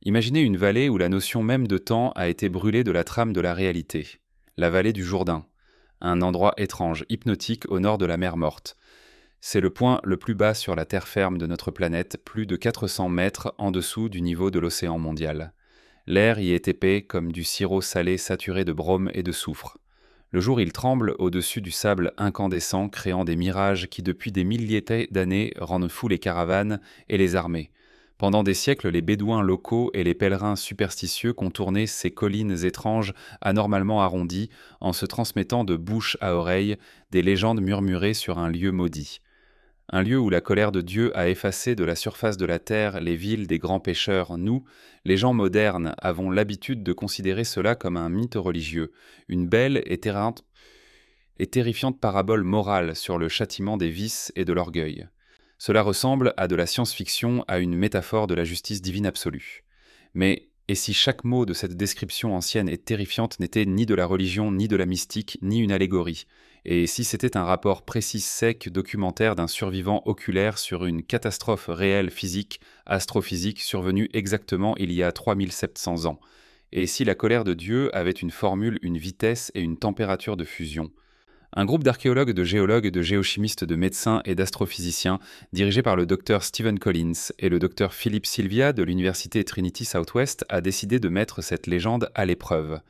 Imaginez une vallée où la notion même de temps a été brûlée de la trame de la réalité. La vallée du Jourdain, un endroit étrange, hypnotique au nord de la mer Morte. C'est le point le plus bas sur la terre ferme de notre planète, plus de 400 mètres en dessous du niveau de l'océan mondial. L'air y est épais comme du sirop salé saturé de brome et de soufre. Le jour, il tremble au-dessus du sable incandescent, créant des mirages qui, depuis des milliers d'années, rendent fous les caravanes et les armées. Pendant des siècles, les bédouins locaux et les pèlerins superstitieux contournaient ces collines étranges, anormalement arrondies, en se transmettant de bouche à oreille des légendes murmurées sur un lieu maudit. Un lieu où la colère de Dieu a effacé de la surface de la terre les villes des grands pécheurs. Nous, les gens modernes, avons l'habitude de considérer cela comme un mythe religieux, une belle et terrifiante parabole morale sur le châtiment des vices et de l'orgueil. Cela ressemble à de la science-fiction, à une métaphore de la justice divine absolue. Mais et si chaque mot de cette description ancienne et terrifiante n'était ni de la religion, ni de la mystique, ni une allégorie? Et si c'était un rapport précis, sec, documentaire d'un survivant oculaire sur une catastrophe réelle physique, astrophysique, survenue exactement il y a 3700 ans? Et si la colère de Dieu avait une formule, une vitesse et une température de fusion? Un groupe d'archéologues, de géologues, de géochimistes, de médecins et d'astrophysiciens, dirigé par le docteur Stephen Collins et le docteur Philip Sylvia de l'université Trinity Southwest, a décidé de mettre cette légende à l'épreuve.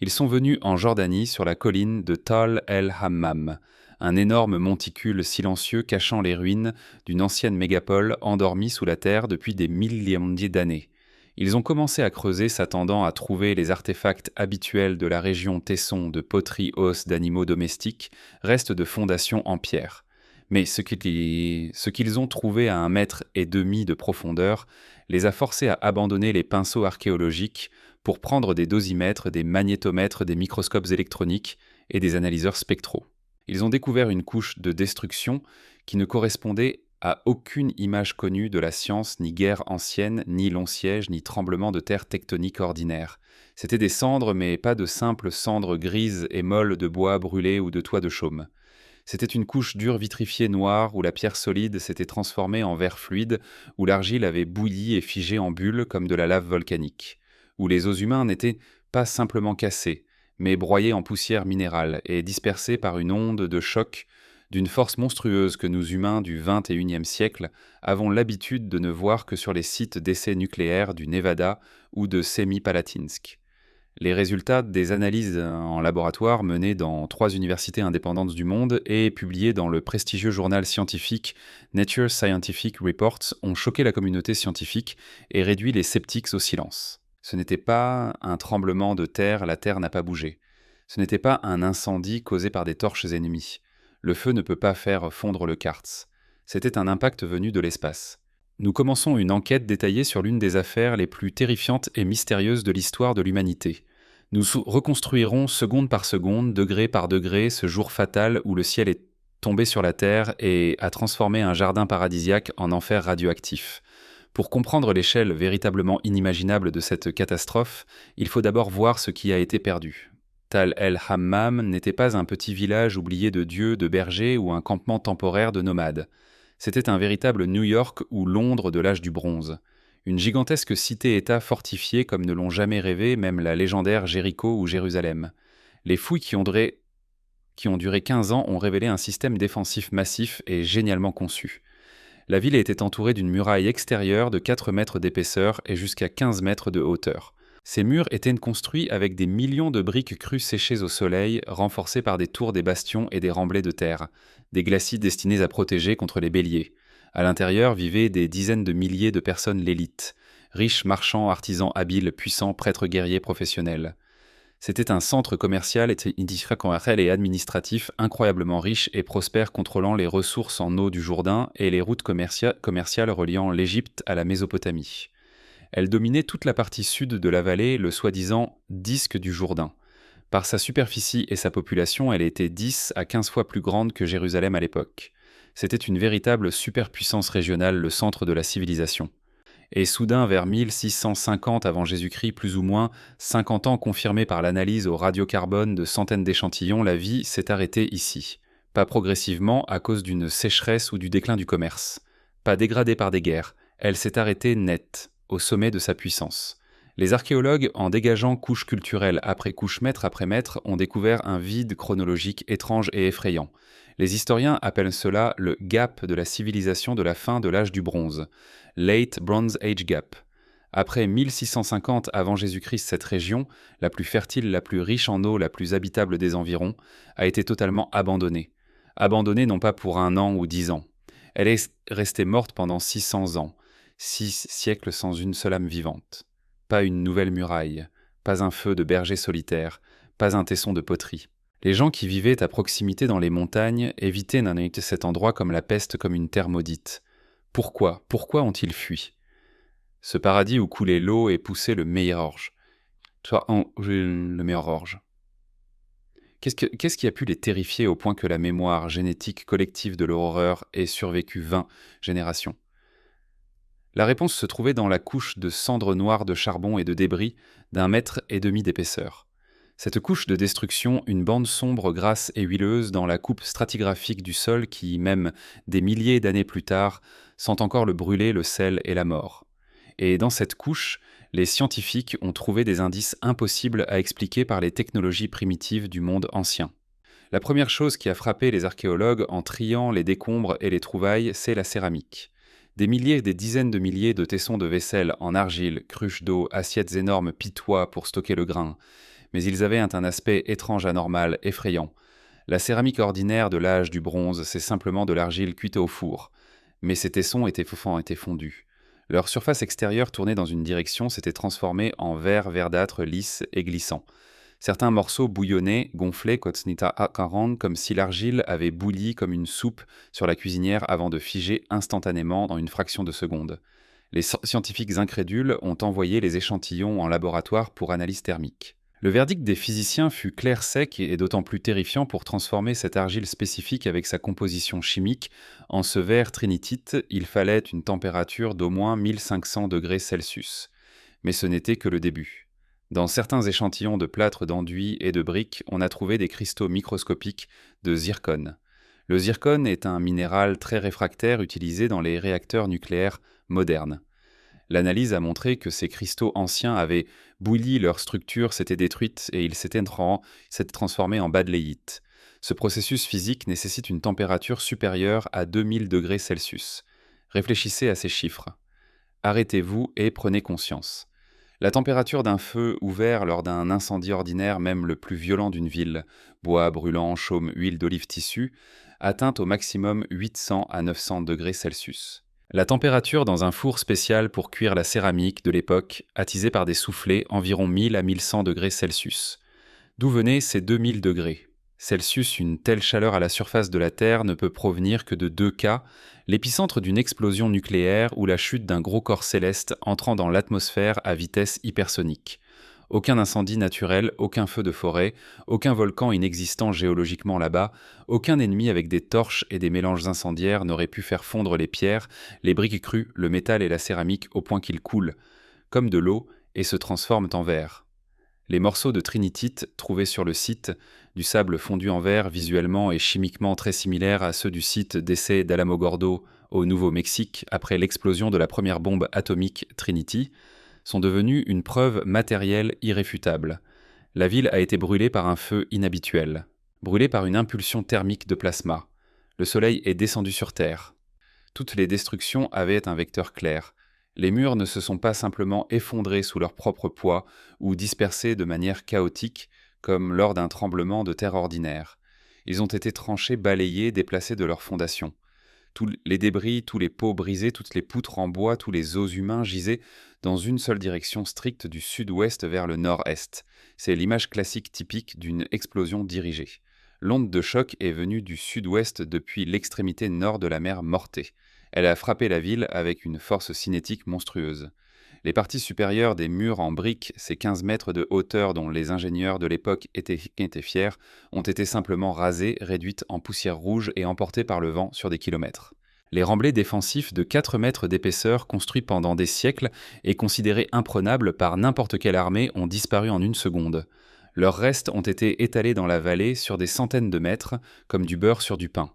Ils sont venus en Jordanie sur la colline de Tal el-Hammam, un énorme monticule silencieux cachant les ruines d'une ancienne mégapole endormie sous la terre depuis des milliers d'années. Ils ont commencé à creuser s'attendant à trouver les artefacts habituels de la région Tesson de poteries os d'animaux domestiques, restes de fondations en pierre. Mais ce qu'ils ont trouvé à 1,5 mètre de profondeur les a forcés à abandonner les pinceaux archéologiques pour prendre des dosimètres, des magnétomètres, des microscopes électroniques et des analyseurs spectraux. Ils ont découvert une couche de destruction qui ne correspondait à aucune image connue de la science, ni guerre ancienne, ni long siège, ni tremblement de terre tectonique ordinaire. C'étaient des cendres, mais pas de simples cendres grises et molles de bois brûlé ou de toits de chaume. C'était une couche dure vitrifiée noire où la pierre solide s'était transformée en verre fluide, où l'argile avait bouilli et figé en bulles comme de la lave volcanique, où les os humains n'étaient pas simplement cassés, mais broyés en poussière minérale et dispersés par une onde de choc d'une force monstrueuse que nous humains du XXIe siècle avons l'habitude de ne voir que sur les sites d'essais nucléaires du Nevada ou de Semipalatinsk. Les résultats des analyses en laboratoire menées dans 3 universités indépendantes du monde et publiées dans le prestigieux journal scientifique Nature Scientific Reports ont choqué la communauté scientifique et réduit les sceptiques au silence. Ce n'était pas un tremblement de terre, la terre n'a pas bougé. Ce n'était pas un incendie causé par des torches ennemies. Le feu ne peut pas faire fondre le quartz. C'était un impact venu de l'espace. Nous commençons une enquête détaillée sur l'une des affaires les plus terrifiantes et mystérieuses de l'histoire de l'humanité. Nous reconstruirons seconde par seconde, degré par degré, ce jour fatal où le ciel est tombé sur la Terre et a transformé un jardin paradisiaque en enfer radioactif. Pour comprendre l'échelle véritablement inimaginable de cette catastrophe, il faut d'abord voir ce qui a été perdu. Tal el-Hammam n'était pas un petit village oublié de Dieu, de bergers ou un campement temporaire de nomades. C'était un véritable New York ou Londres de l'âge du bronze. Une gigantesque cité-État fortifiée comme ne l'ont jamais rêvé même la légendaire Jéricho ou Jérusalem. Les fouilles qui ont duré 15 ans ont révélé un système défensif massif et génialement conçu. La ville était entourée d'une muraille extérieure de 4 mètres d'épaisseur et jusqu'à 15 mètres de hauteur. Ces murs étaient construits avec des millions de briques crues séchées au soleil, renforcées par des tours, des bastions et des remblais de terre, des glacis destinés à protéger contre les béliers. À l'intérieur vivaient des dizaines de milliers de personnes l'élite, riches marchands, artisans habiles, puissants, prêtres guerriers professionnels. C'était un centre commercial et administratif incroyablement riche et prospère contrôlant les ressources en eau du Jourdain et les routes commerciales reliant l'Égypte à la Mésopotamie. Elle dominait toute la partie sud de la vallée, le soi-disant « disque du Jourdain ». Par sa superficie et sa population, elle était 10 à 15 fois plus grande que Jérusalem à l'époque. C'était une véritable superpuissance régionale, le centre de la civilisation. Et soudain, vers 1650 avant Jésus-Christ, plus ou moins, 50 ans confirmés par l'analyse au radiocarbone de centaines d'échantillons, la vie s'est arrêtée ici. Pas progressivement à cause d'une sécheresse ou du déclin du commerce. Pas dégradée par des guerres. Elle s'est arrêtée net, au sommet de sa puissance. Les archéologues, en dégageant couche culturelle après couche, mètre après mètre, ont découvert un vide chronologique étrange et effrayant. Les historiens appellent cela le gap de la civilisation de la fin de l'âge du bronze, Late Bronze Age Gap. Après 1650 avant Jésus-Christ, cette région, la plus fertile, la plus riche en eau, la plus habitable des environs, a été totalement abandonnée. Abandonnée non pas pour 1 an ou 10 ans. Elle est restée morte pendant 600 ans, 6 siècles sans une seule âme vivante. Pas une nouvelle muraille, pas un feu de berger solitaire, pas un tesson de poterie. Les gens qui vivaient à proximité dans les montagnes évitaient d'annoncer cet endroit comme la peste, comme une terre maudite. Pourquoi ont-ils fui? Ce paradis où coulait l'eau et poussait le meilleur orge. Le meilleur orge. Qu'est-ce qui a pu les terrifier au point que la mémoire génétique collective de leur horreur ait survécu 20 générations? La réponse se trouvait dans la couche de cendres noires de charbon et de débris d'1,5 mètre d'épaisseur. Cette couche de destruction, une bande sombre, grasse et huileuse dans la coupe stratigraphique du sol qui, même des milliers d'années plus tard, sent encore le brûler, le sel et la mort. Et dans cette couche, les scientifiques ont trouvé des indices impossibles à expliquer par les technologies primitives du monde ancien. La première chose qui a frappé les archéologues en triant les décombres et les trouvailles, c'est la céramique. Des milliers et des dizaines de milliers de tessons de vaisselle en argile, cruches d'eau, assiettes énormes, pitois pour stocker le grain. Mais ils avaient un aspect étrange, anormal, effrayant. La céramique ordinaire de l'âge du bronze, c'est simplement de l'argile cuite au four. Mais ces tessons étaient fondus. Leur surface extérieure tournée dans une direction s'était transformée en verre verdâtre lisse et glissant. Certains morceaux bouillonnaient, gonflaient comme si l'argile avait bouilli comme une soupe sur la cuisinière avant de figer instantanément dans une fraction de seconde. Les scientifiques incrédules ont envoyé les échantillons en laboratoire pour analyse thermique. Le verdict des physiciens fut clair, sec et d'autant plus terrifiant pour transformer cette argile spécifique avec sa composition chimique en ce verre trinitite, il fallait une température d'au moins 1500 degrés Celsius. Mais ce n'était que le début. Dans certains échantillons de plâtre, d'enduit et de briques, on a trouvé des cristaux microscopiques de zircone. Le zircone est un minéral très réfractaire utilisé dans les réacteurs nucléaires modernes. L'analyse a montré que ces cristaux anciens avaient bouilli, leur structure s'était détruite et ils s'étaient transformés en badléite. Ce processus physique nécessite une température supérieure à 2000 degrés Celsius. Réfléchissez à ces chiffres. Arrêtez-vous et prenez conscience. La température d'un feu ouvert lors d'un incendie ordinaire, même le plus violent d'une ville, bois brûlant, chaume, huile d'olive, tissu, atteint au maximum 800 à 900 degrés Celsius. La température dans un four spécial pour cuire la céramique de l'époque, attisée par des soufflets, environ 1000 à 1100 degrés Celsius. D'où venaient ces 2000 degrés Celsius? Une telle chaleur à la surface de la Terre ne peut provenir que de 2 cas, l'épicentre d'une explosion nucléaire ou la chute d'un gros corps céleste entrant dans l'atmosphère à vitesse hypersonique. Aucun incendie naturel, aucun feu de forêt, aucun volcan inexistant géologiquement là-bas, aucun ennemi avec des torches et des mélanges incendiaires n'aurait pu faire fondre les pierres, les briques crues, le métal et la céramique au point qu'ils coulent, comme de l'eau, et se transforment en verre. Les morceaux de trinitite trouvés sur le site, du sable fondu en verre visuellement et chimiquement très similaires à ceux du site d'essai d'Alamogordo au Nouveau-Mexique après l'explosion de la première bombe atomique Trinity, sont devenus une preuve matérielle irréfutable. La ville a été brûlée par un feu inhabituel, brûlée par une impulsion thermique de plasma. Le soleil est descendu sur Terre. Toutes les destructions avaient un vecteur clair. Les murs ne se sont pas simplement effondrés sous leur propre poids ou dispersés de manière chaotique comme lors d'un tremblement de terre ordinaire. Ils ont été tranchés, balayés, déplacés de leurs fondations. Tous les débris, tous les pots brisés, toutes les poutres en bois, tous les os humains gisaient dans une seule direction stricte du sud-ouest vers le nord-est. C'est l'image classique typique d'une explosion dirigée. L'onde de choc est venue du sud-ouest depuis l'extrémité nord de la mer Mortée. Elle a frappé la ville avec une force cinétique monstrueuse. Les parties supérieures des murs en briques, ces 15 mètres de hauteur dont les ingénieurs de l'époque étaient fiers, ont été simplement rasées, réduites en poussière rouge et emportées par le vent sur des kilomètres. Les remblais défensifs de 4 mètres d'épaisseur construits pendant des siècles et considérés imprenables par n'importe quelle armée ont disparu en une seconde. Leurs restes ont été étalés dans la vallée sur des centaines de mètres, comme du beurre sur du pain.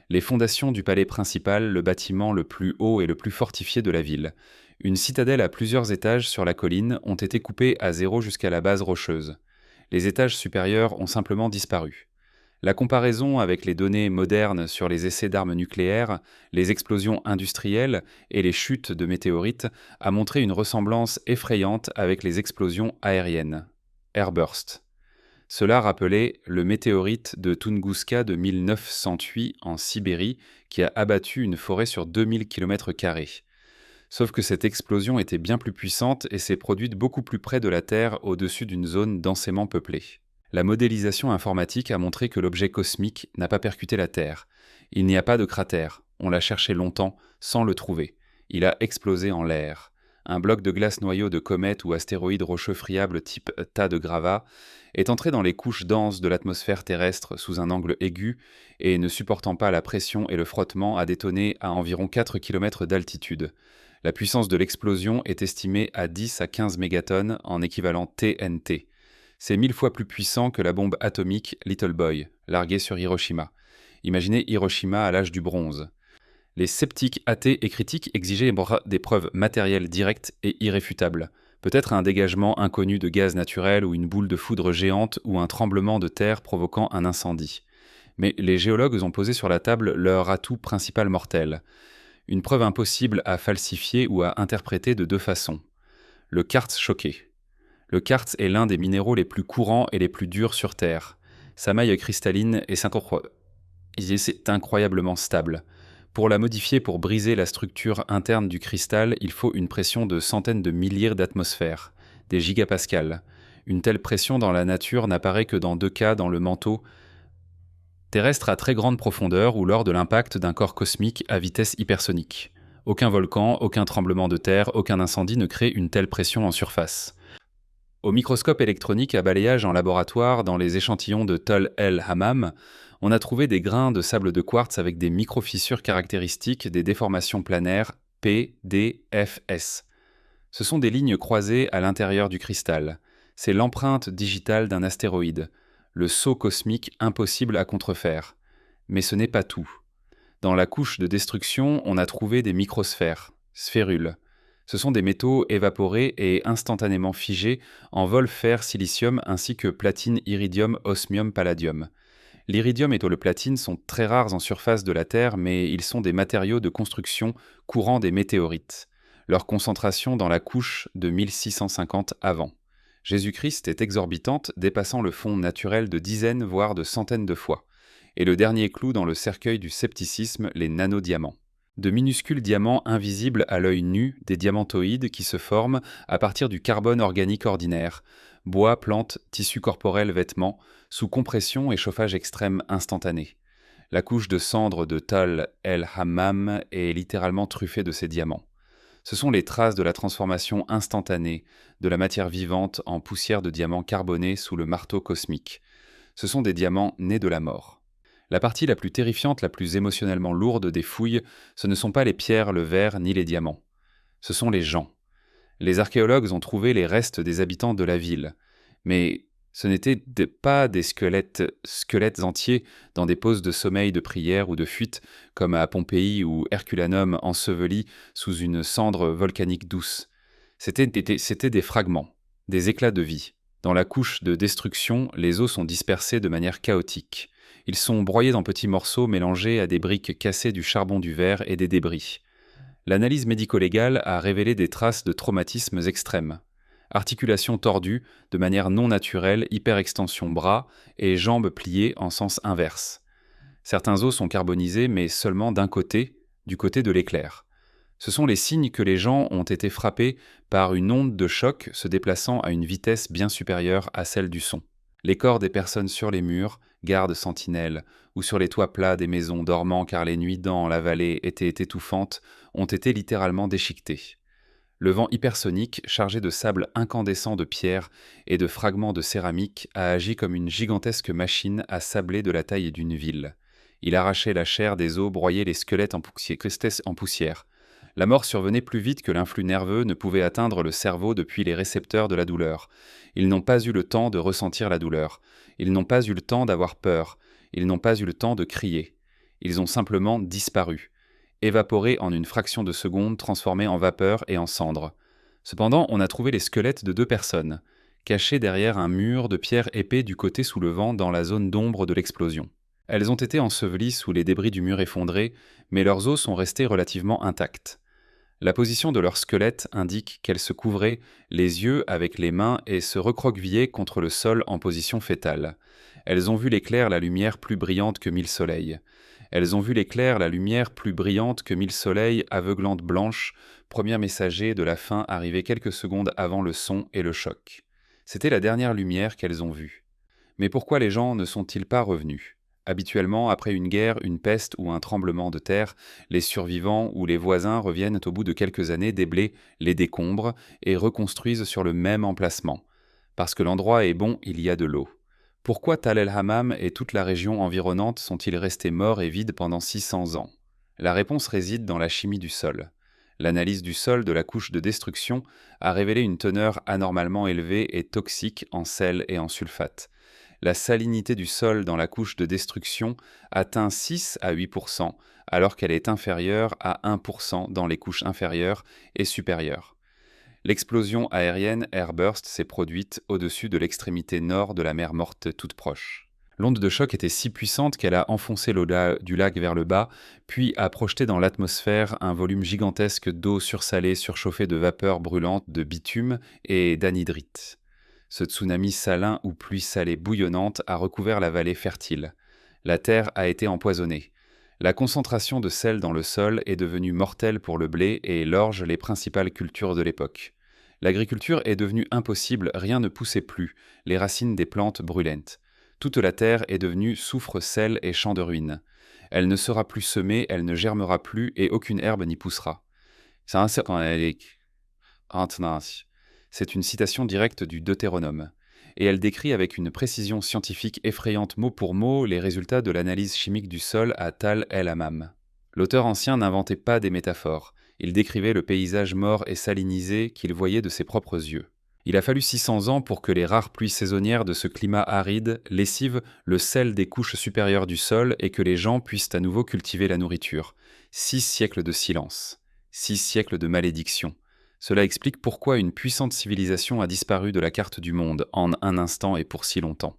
Les fondations du palais principal, le bâtiment le plus haut et le plus fortifié de la ville. Une citadelle à plusieurs étages sur la colline ont été coupés à zéro jusqu'à la base rocheuse. Les étages supérieurs ont simplement disparu. La comparaison avec les données modernes sur les essais d'armes nucléaires, les explosions industrielles et les chutes de météorites a montré une ressemblance effrayante avec les explosions aériennes. Airburst. Cela rappelait le météorite de Tunguska de 1908 en Sibérie qui a abattu une forêt sur 2000 km². Sauf que cette explosion était bien plus puissante et s'est produite beaucoup plus près de la Terre au-dessus d'une zone densément peuplée. La modélisation informatique a montré que l'objet cosmique n'a pas percuté la Terre. Il n'y a pas de cratère. On l'a cherché longtemps sans le trouver. Il a explosé en l'air. Un bloc de glace noyau de comète ou astéroïde rocheux friable type tas de gravats est entré dans les couches denses de l'atmosphère terrestre sous un angle aigu et, ne supportant pas la pression et le frottement, a détonné à environ 4 km d'altitude. La puissance de l'explosion est estimée à 10 à 15 mégatonnes en équivalent TNT. C'est 1000 fois plus puissant que la bombe atomique Little Boy, larguée sur Hiroshima. Imaginez Hiroshima à l'âge du bronze. Les sceptiques athées et critiques exigeaient des preuves matérielles directes et irréfutables. Peut-être un dégagement inconnu de gaz naturel ou une boule de foudre géante ou un tremblement de terre provoquant un incendie. Mais les géologues ont posé sur la table leur atout principal mortel. Une preuve impossible à falsifier ou à interpréter de deux façons. Le quartz choqué. Le quartz est l'un des minéraux les plus courants et les plus durs sur Terre. Sa maille cristalline est incroyablement stable. Pour la modifier pour briser la structure interne du cristal, il faut une pression de centaines de milliers d'atmosphères, des gigapascales. Une telle pression dans la nature n'apparaît que dans 2 cas dans le manteau terrestre à très grande profondeur ou lors de l'impact d'un corps cosmique à vitesse hypersonique. Aucun volcan, aucun tremblement de terre, aucun incendie ne crée une telle pression en surface. Au microscope électronique à balayage en laboratoire, dans les échantillons de Tol El Hammam, on a trouvé des grains de sable de quartz avec des micro-fissures caractéristiques des déformations planaires P, D, F, S. Ce sont des lignes croisées à l'intérieur du cristal. C'est l'empreinte digitale d'un astéroïde, le saut cosmique impossible à contrefaire. Mais ce n'est pas tout. Dans la couche de destruction, on a trouvé des microsphères, sphérules. Ce sont des métaux évaporés et instantanément figés en vol-fer-silicium ainsi que platine, iridium, osmium, palladium. L'iridium et le platine sont très rares en surface de la Terre, mais ils sont des matériaux de construction courants des météorites. Leur concentration dans la couche de 1650 avant. Jésus-Christ est exorbitante, dépassant le fond naturel de dizaines voire de centaines de fois. Et le dernier clou dans le cercueil du scepticisme, les nanodiamants. De minuscules diamants invisibles à l'œil nu, des diamantoïdes qui se forment à partir du carbone organique ordinaire, bois, plantes, tissus corporels, vêtements, sous compression et chauffage extrême instantané. La couche de cendres de Tol El Hammam est littéralement truffée de ces diamants. Ce sont les traces de la transformation instantanée de la matière vivante en poussière de diamants carbonés sous le marteau cosmique. Ce sont des diamants nés de la mort. La partie la plus terrifiante, la plus émotionnellement lourde des fouilles, ce ne sont pas les pierres, le verre ni les diamants. Ce sont les gens. Les archéologues ont trouvé les restes des habitants de la ville. Mais ce n'étaient pas des squelettes entiers dans des poses de sommeil, de prière ou de fuite, comme à Pompéi ou Herculanum enseveli sous une cendre volcanique douce. C'étaient des fragments, des éclats de vie. Dans la couche de destruction, les os sont dispersés de manière chaotique. Ils sont broyés dans petits morceaux mélangés à des briques cassées du charbon du verre et des débris. L'analyse médico-légale a révélé des traces de traumatismes extrêmes. Articulations tordues, de manière non naturelle, hyperextension bras et jambes pliées en sens inverse. Certains os sont carbonisés, mais seulement d'un côté, du côté de l'éclair. Ce sont les signes que les gens ont été frappés par une onde de choc se déplaçant à une vitesse bien supérieure à celle du son. Les corps des personnes sur les murs, gardes sentinelles, ou sur les toits plats des maisons dormant car les nuits dans la vallée étaient étouffantes, ont été littéralement déchiquetés. Le vent hypersonique, chargé de sable incandescent de pierre et de fragments de céramique, a agi comme une gigantesque machine à sabler de la taille d'une ville. Il arrachait la chair des os, broyait les squelettes en poussière. La mort survenait plus vite que l'influx nerveux ne pouvait atteindre le cerveau depuis les récepteurs de la douleur. Ils n'ont pas eu le temps de ressentir la douleur. Ils n'ont pas eu le temps d'avoir peur. Ils n'ont pas eu le temps de crier. Ils ont simplement disparu. évaporés en une fraction de seconde, transformés en vapeur et en cendres. Cependant, on a trouvé les squelettes de 2 personnes, cachés derrière un mur de pierre épais du côté soulevant dans la zone d'ombre de l'explosion. Elles ont été ensevelies sous les débris du mur effondré, mais leurs os sont restés relativement intacts. La position de leur squelette indique qu'elles se couvraient les yeux avec les mains et se recroquevillaient contre le sol en position fétale. Elles ont vu l'éclair la lumière plus brillante que 1000 soleils. Elles ont vu l'éclair la lumière plus brillante que 1000 soleils, aveuglante blanche, premier messager de la fin arrivé quelques secondes avant le son et le choc. C'était la dernière lumière qu'elles ont vue. Mais pourquoi les gens ne sont-ils pas revenus ? Habituellement, après une guerre, une peste ou un tremblement de terre, les survivants ou les voisins reviennent au bout de quelques années déblayer les décombres et reconstruisent sur le même emplacement. Parce que l'endroit est bon, il y a de l'eau. Pourquoi Tal el-Hammam et toute la région environnante sont-ils restés morts et vides pendant 600 ans ? La réponse réside dans la chimie du sol. L'analyse du sol de la couche de destruction a révélé une teneur anormalement élevée et toxique en sel et en sulfate. La salinité du sol dans la couche de destruction atteint 6 à 8%, alors qu'elle est inférieure à 1% dans les couches inférieures et supérieures. L'explosion aérienne Airburst s'est produite au-dessus de l'extrémité nord de la mer Morte toute proche. L'onde de choc était si puissante qu'elle a enfoncé l'eau du lac vers le bas, puis a projeté dans l'atmosphère un volume gigantesque d'eau sursalée surchauffée de vapeurs brûlantes de bitume et d'anhydrite. Ce tsunami salin ou pluie salée bouillonnante a recouvert la vallée fertile. La terre a été empoisonnée. La concentration de sel dans le sol est devenue mortelle pour le blé et l'orge, les principales cultures de l'époque. L'agriculture est devenue impossible, rien ne poussait plus, les racines des plantes brûlantes. Toute la terre est devenue soufre, sel et champ de ruines. Elle ne sera plus semée, elle ne germera plus et aucune herbe n'y poussera. C'est une citation directe du Deutéronome, et elle décrit avec une précision scientifique effrayante mot pour mot les résultats de l'analyse chimique du sol à Tal el-Hammam. L'auteur ancien n'inventait pas des métaphores, il décrivait le paysage mort et salinisé qu'il voyait de ses propres yeux. Il a fallu 600 ans pour que les rares pluies saisonnières de ce climat aride lessivent le sel des couches supérieures du sol et que les gens puissent à nouveau cultiver la nourriture. 6 siècles de silence, 6 siècles de malédiction. Cela explique pourquoi une puissante civilisation a disparu de la carte du monde en un instant et pour si longtemps.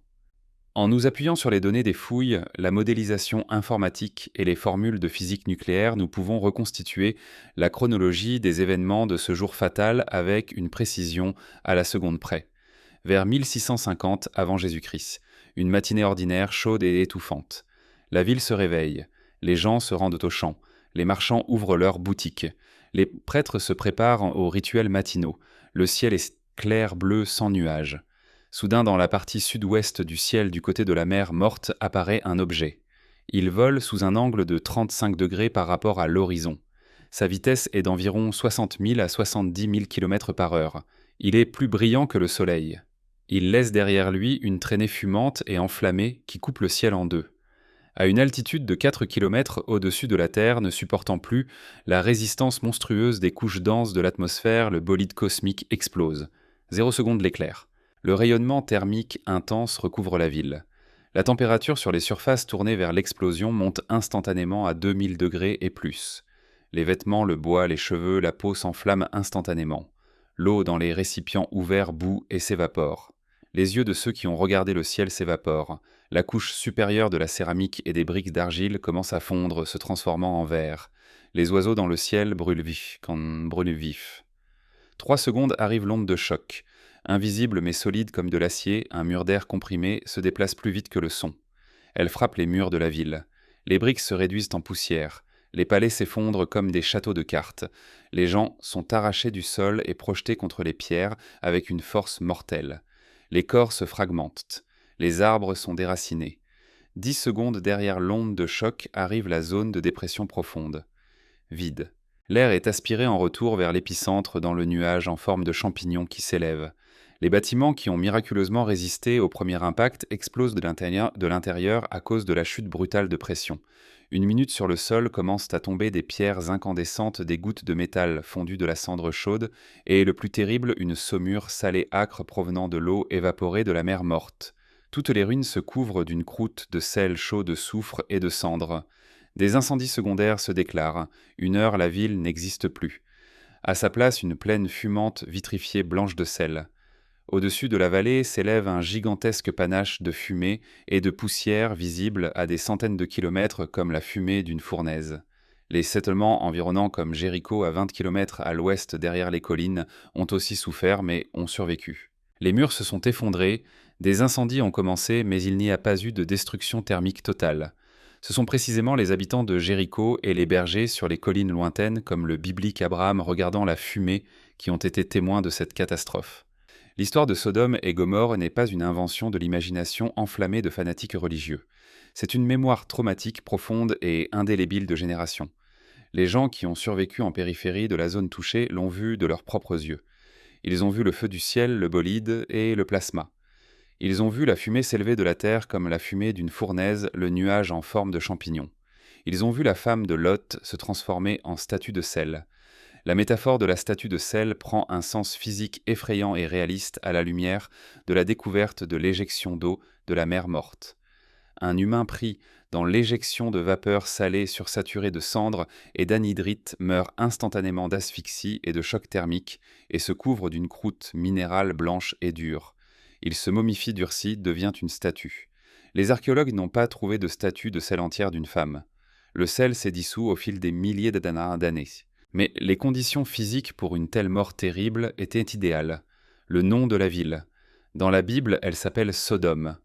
En nous appuyant sur les données des fouilles, la modélisation informatique et les formules de physique nucléaire, nous pouvons reconstituer la chronologie des événements de ce jour fatal avec une précision à la seconde près. Vers 1650 avant Jésus-Christ, une matinée ordinaire chaude et étouffante. La ville se réveille, les gens se rendent aux champs, les marchands ouvrent leurs boutiques. Les prêtres se préparent aux rituels matinaux. Le ciel est clair bleu sans nuages. Soudain, dans la partie sud-ouest du ciel du côté de la mer Morte apparaît un objet. Il vole sous un angle de 35 degrés par rapport à l'horizon. Sa vitesse est d'environ 60 000 à 70 000 km par heure. Il est plus brillant que le soleil. Il laisse derrière lui une traînée fumante et enflammée qui coupe le ciel en deux. À une altitude de 4 km au-dessus de la Terre, ne supportant plus la résistance monstrueuse des couches denses de l'atmosphère, le bolide cosmique explose. 0 seconde l'éclair. Le rayonnement thermique intense recouvre la ville. La température sur les surfaces tournées vers l'explosion monte instantanément à 2000 degrés et plus. Les vêtements, le bois, les cheveux, la peau s'enflamment instantanément. L'eau dans les récipients ouverts bout et s'évapore. Les yeux de ceux qui ont regardé le ciel s'évaporent. La couche supérieure de la céramique et des briques d'argile commence à fondre, se transformant en verre. Les oiseaux dans le ciel brûlent vifs. 3 secondes arrive l'onde de choc. Invisible mais solide comme de l'acier, un mur d'air comprimé se déplace plus vite que le son. Elle frappe les murs de la ville. Les briques se réduisent en poussière. Les palais s'effondrent comme des châteaux de cartes. Les gens sont arrachés du sol et projetés contre les pierres avec une force mortelle. Les corps se fragmentent. Les arbres sont déracinés. 10 secondes derrière l'onde de choc arrive la zone de dépression profonde. Vide. L'air est aspiré en retour vers l'épicentre dans le nuage en forme de champignon qui s'élève. Les bâtiments qui ont miraculeusement résisté au premier impact explosent de l'intérieur à cause de la chute brutale de pression. Une minute sur le sol commencent à tomber des pierres incandescentes, des gouttes de métal fondues de la cendre chaude, et le plus terrible, une saumure salée âcre provenant de l'eau évaporée de la mer Morte. Toutes les ruines se couvrent d'une croûte de sel chaud de soufre et de cendre. Des incendies secondaires se déclarent. Une heure, la ville n'existe plus. À sa place, une plaine fumante vitrifiée blanche de sel. Au-dessus de la vallée s'élève un gigantesque panache de fumée et de poussière visible à des centaines de kilomètres comme la fumée d'une fournaise. Les settlements environnants comme Jéricho à 20 kilomètres à l'ouest derrière les collines ont aussi souffert mais ont survécu. Les murs se sont effondrés, des incendies ont commencé mais il n'y a pas eu de destruction thermique totale. Ce sont précisément les habitants de Jéricho et les bergers sur les collines lointaines comme le biblique Abraham regardant la fumée qui ont été témoins de cette catastrophe. L'histoire de Sodome et Gomorrhe n'est pas une invention de l'imagination enflammée de fanatiques religieux. C'est une mémoire traumatique profonde et indélébile de générations. Les gens qui ont survécu en périphérie de la zone touchée l'ont vu de leurs propres yeux. Ils ont vu le feu du ciel, le bolide et le plasma. Ils ont vu la fumée s'élever de la terre comme la fumée d'une fournaise, le nuage en forme de champignon. Ils ont vu la femme de Lot se transformer en statue de sel. La métaphore de la statue de sel prend un sens physique effrayant et réaliste à la lumière de la découverte de l'éjection d'eau de la mer morte. Un humain pris dans l'éjection de vapeur salée sursaturée de cendres et d'anhydrite meurt instantanément d'asphyxie et de choc thermique et se couvre d'une croûte minérale blanche et dure. Il se momifie durci, devient une statue. Les archéologues n'ont pas trouvé de statue de sel entière d'une femme. Le sel s'est dissous au fil des milliers d'années. Mais les conditions physiques pour une telle mort terrible étaient idéales. Le nom de la ville. Dans la Bible, elle s'appelle Sodome.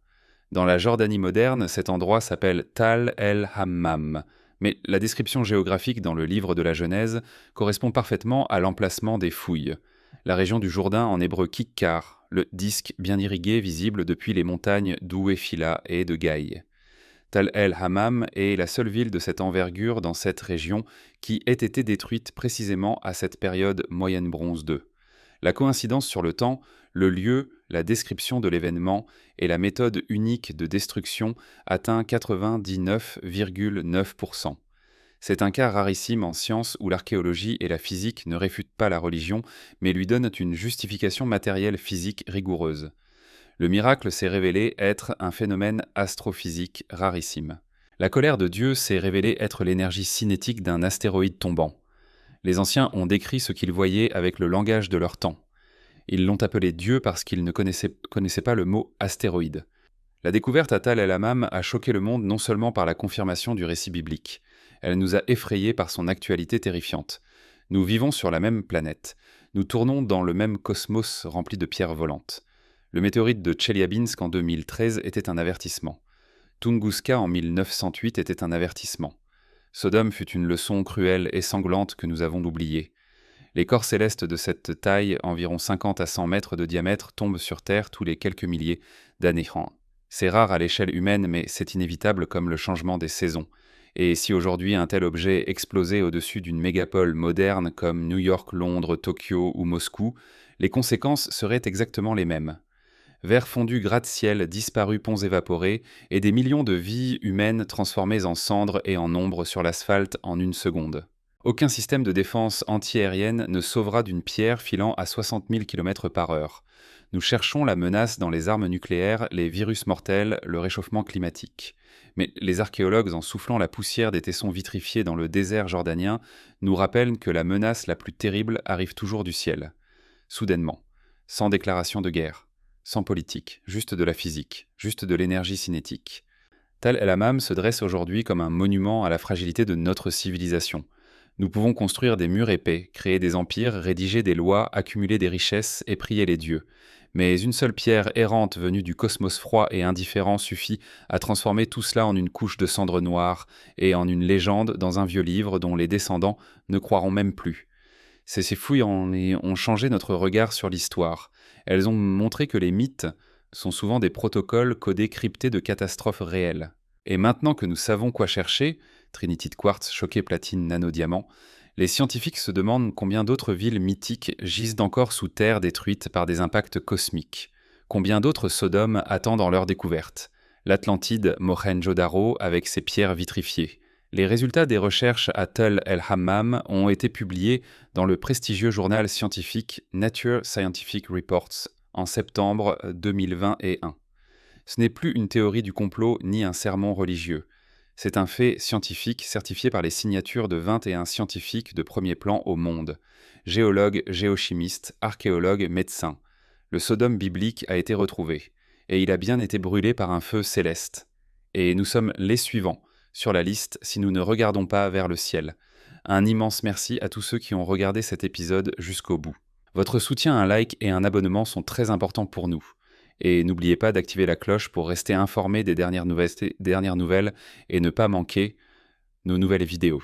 Dans la Jordanie moderne, cet endroit s'appelle Tal el-Hammam. Mais la description géographique dans le livre de la Genèse correspond parfaitement à l'emplacement des fouilles. La région du Jourdain en hébreu Kikkar, le disque bien irrigué visible depuis les montagnes d'Ouéphila et de Gaï. Tal el-Hammam est la seule ville de cette envergure dans cette région qui ait été détruite précisément à cette période moyenne bronze II. La coïncidence sur le temps, le lieu, la description de l'événement et la méthode unique de destruction atteint 99,9%. C'est un cas rarissime en sciences où l'archéologie et la physique ne réfutent pas la religion, mais lui donnent une justification matérielle physique rigoureuse. Le miracle s'est révélé être un phénomène astrophysique rarissime. La colère de Dieu s'est révélée être l'énergie cinétique d'un astéroïde tombant. Les anciens ont décrit ce qu'ils voyaient avec le langage de leur temps. Ils l'ont appelé Dieu parce qu'ils ne connaissaient pas le mot astéroïde. La découverte à Tal el-Hammam a choqué le monde non seulement par la confirmation du récit biblique, elle nous a effrayés par son actualité terrifiante. Nous vivons sur la même planète. Nous tournons dans le même cosmos rempli de pierres volantes. Le météorite de Tcheliabinsk en 2013 était un avertissement. Tunguska en 1908 était un avertissement. Sodome fut une leçon cruelle et sanglante que nous avons oubliée. Les corps célestes de cette taille, environ 50 à 100 mètres de diamètre, tombent sur Terre tous les quelques milliers d'années. C'est rare à l'échelle humaine, mais c'est inévitable comme le changement des saisons. Et si aujourd'hui un tel objet explosait au-dessus d'une mégapole moderne comme New York, Londres, Tokyo ou Moscou, les conséquences seraient exactement les mêmes. Verre fondu gratte-ciel, disparus ponts évaporés, et des millions de vies humaines transformées en cendres et en ombre sur l'asphalte en une seconde. Aucun système de défense antiaérienne ne sauvera d'une pierre filant à 60 000 km/h. Nous cherchons la menace dans les armes nucléaires, les virus mortels, le réchauffement climatique. Mais les archéologues, en soufflant la poussière des tessons vitrifiés dans le désert jordanien, nous rappellent que la menace la plus terrible arrive toujours du ciel. Soudainement, sans déclaration de guerre. Sans politique, juste de la physique, juste de l'énergie cinétique. Tal el-Hammam se dresse aujourd'hui comme un monument à la fragilité de notre civilisation. Nous pouvons construire des murs épais, créer des empires, rédiger des lois, accumuler des richesses et prier les dieux. Mais une seule pierre errante venue du cosmos froid et indifférent suffit à transformer tout cela en une couche de cendres noires et en une légende dans un vieux livre dont les descendants ne croiront même plus. Ces fouilles ont changé notre regard sur l'histoire. Elles ont montré que les mythes sont souvent des protocoles codés cryptés de catastrophes réelles. Et maintenant que nous savons quoi chercher, Trinity de quartz, choqué platine, nanodiamant, les scientifiques se demandent combien d'autres villes mythiques gisent encore sous terre détruites par des impacts cosmiques. Combien d'autres Sodomes attendent en leur découverte. L'Atlantide Mohenjo-Daro avec ses pierres vitrifiées. Les résultats des recherches à Tal el-Hammam ont été publiés dans le prestigieux journal scientifique Nature Scientific Reports en septembre 2021. Ce n'est plus une théorie du complot ni un sermon religieux. C'est un fait scientifique certifié par les signatures de 21 scientifiques de premier plan au monde. Géologues, géochimistes, archéologues, médecins. Le Sodome biblique a été retrouvé, et il a bien été brûlé par un feu céleste. Et nous sommes les suivants sur la liste si nous ne regardons pas vers le ciel. Un immense merci à tous ceux qui ont regardé cet épisode jusqu'au bout. Votre soutien, un like et un abonnement sont très importants pour nous. Et n'oubliez pas d'activer la cloche pour rester informé des dernières nouvelles et ne pas manquer nos nouvelles vidéos.